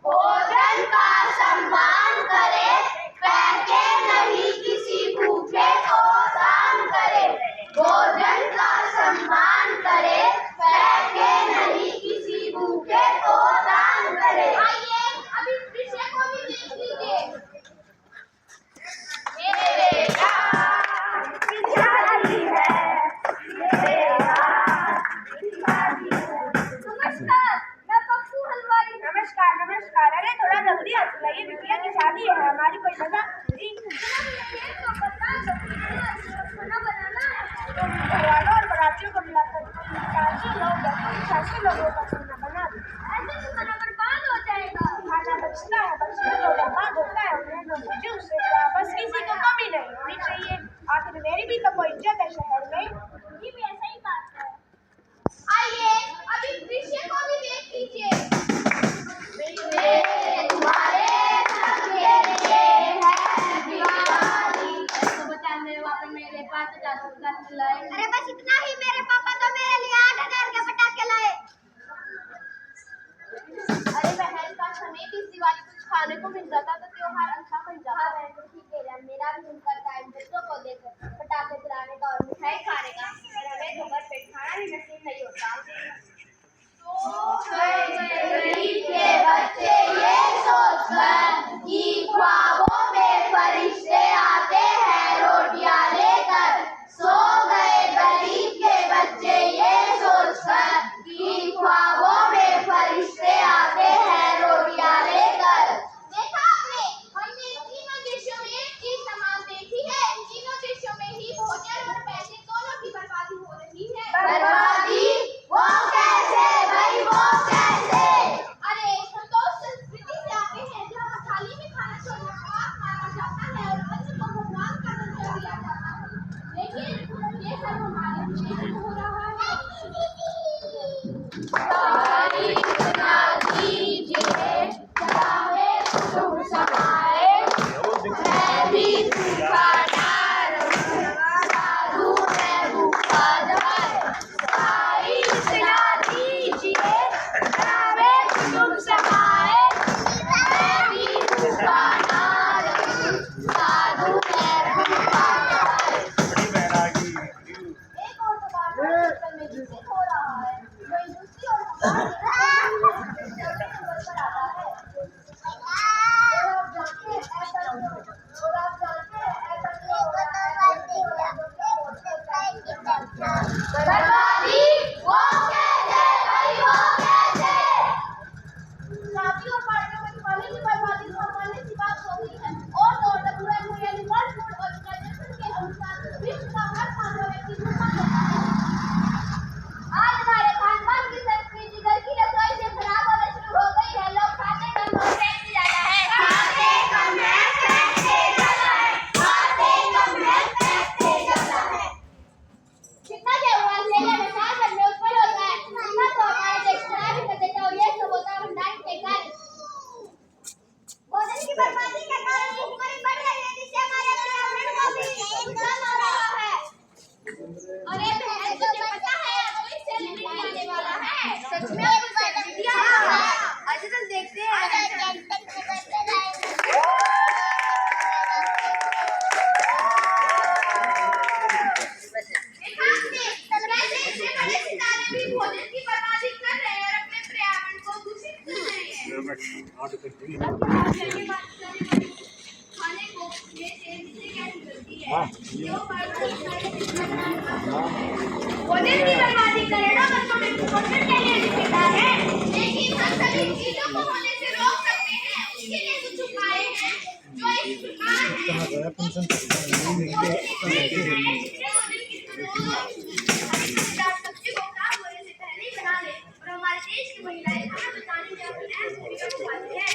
भोजन का सम्मान करे, फेंके नहीं किसी भूखे को दान करे। भोजन का सम्मान करे, फेंके नहीं किसी भूखे को दान करे। आइए अब इस विषय को भी देख लीजिए। नमस्कार। अरे थोड़ा जल्दी आ जाइए, बिटिया की शादी है हमारी, कोई मजा जी। घरवालों और बरातियों को मिलाकर 400 लोगों का खाना बना दो। ऐसे तो खाना बर्बाद हो जाएगा। खाना बचता है, बचता जो बर्बाद होता है उन्हें तो मुझे उससे बस किसी को कमी नहीं होनी चाहिए। आखिर मेरी भी तो कोई इज्जत है शहर में। ये भी ऐसा ही बात है। आइए अब इस विषय को भी देख लीजिए। तुम्हारे सबके लिए है दिवाली। तो बता मेरे पापा मेरे 5,000 का पटाखे लाए। अरे बस इतना ही, मेरे पापा तो मेरे लिए 8,000 के पटाखे लाए। अरे बहन काश हमें भी इस दिवाली कुछ खाने को मिल जाता तो त्योहार अच्छा बन जाता। हाँ बहन तो ठीक है यार, मेरा भी मन करता है बच्चों को देकर पटाखे चलाने का और मिठाई खाने का, और हमें तो भर पेट खाना भी नसीब नहीं होता। गरीब के बच्चे ये सोचकर कि ख्वाबों में फरिश्ते आते हैं रोटियां लेकर। सो गए गरीब के बच्चे ये सोचकर कि ख्वाबों में फरिश्ते आते हैं रोटियां लेकर। देखा आपने, हमने तीनों देशों में एक चीज समान देखी है। तीनों देशों में ही भोजन और पैसे दोनों की बर्बादी हो रही है। बर्बादी वो कैसे भाई, वो कैसे? अरे हम तो उस संस्कृति से आते हैं जहाँ थाली में खाना छोड़कर पाप माना जाता है और अन्न को भगवान का दर्जा दिया जाता है। लेकिन ये सब हमारे देश में हो रहा है। दीजिए चाहे तुम समाए, मैं भी भूखा ना रहूं, साधु मैं भूखा जाए। भाई सुना दीजिए चाहे तुम समाए, मैं भी भूखा ना रहूं, साधु मैं भूखा जाए। एक और बात में जिसे हो रहा है, वही दूसरी और बर्बादी वो कैसे भाई, वो कैसे? शादी और पार्टियों में खाने की बर्बादी सामान्य सी बात हो गई है। और तो और वर्ल्ड फूड ऑर्गेनाइजेशन के अनुसार विश्व का हर 5वां व्यक्ति भूखा होता है। आज हमारे खानपान की संस्कृति घर की रसोई से खराब होना शुरू हो गई है। लोग खाते कम और फेंकते ज्यादा है। खाते कम है, फेंकते ज्यादा है। खाते कम है, फेंकते ज्यादा है। कितना क्या हुआ? इसमें कुछ सब्सिडियां हैं। अच्छा चल देखते हैं। भोजन की बर्बादी कर रहे हैं और अपने पर्यावरण को दूषित कर रहे हैं। खाने को ये तेल से कैसे जलती है? जो भोजन की बर्बादी करे ना बच्चों में पोषण के लिए जिम्मेदार है, लेकिन हम सभी चीजों को होने से रोक सकते हैं। उसके लिए कुछ उपाय हैं जो इस प्रकार हैं। सब्जी को खराब होने से पहले ही बना ले और हमारे देश की महिलाएं खाना बनाने में अपनी अहम भूमिका निभाती है।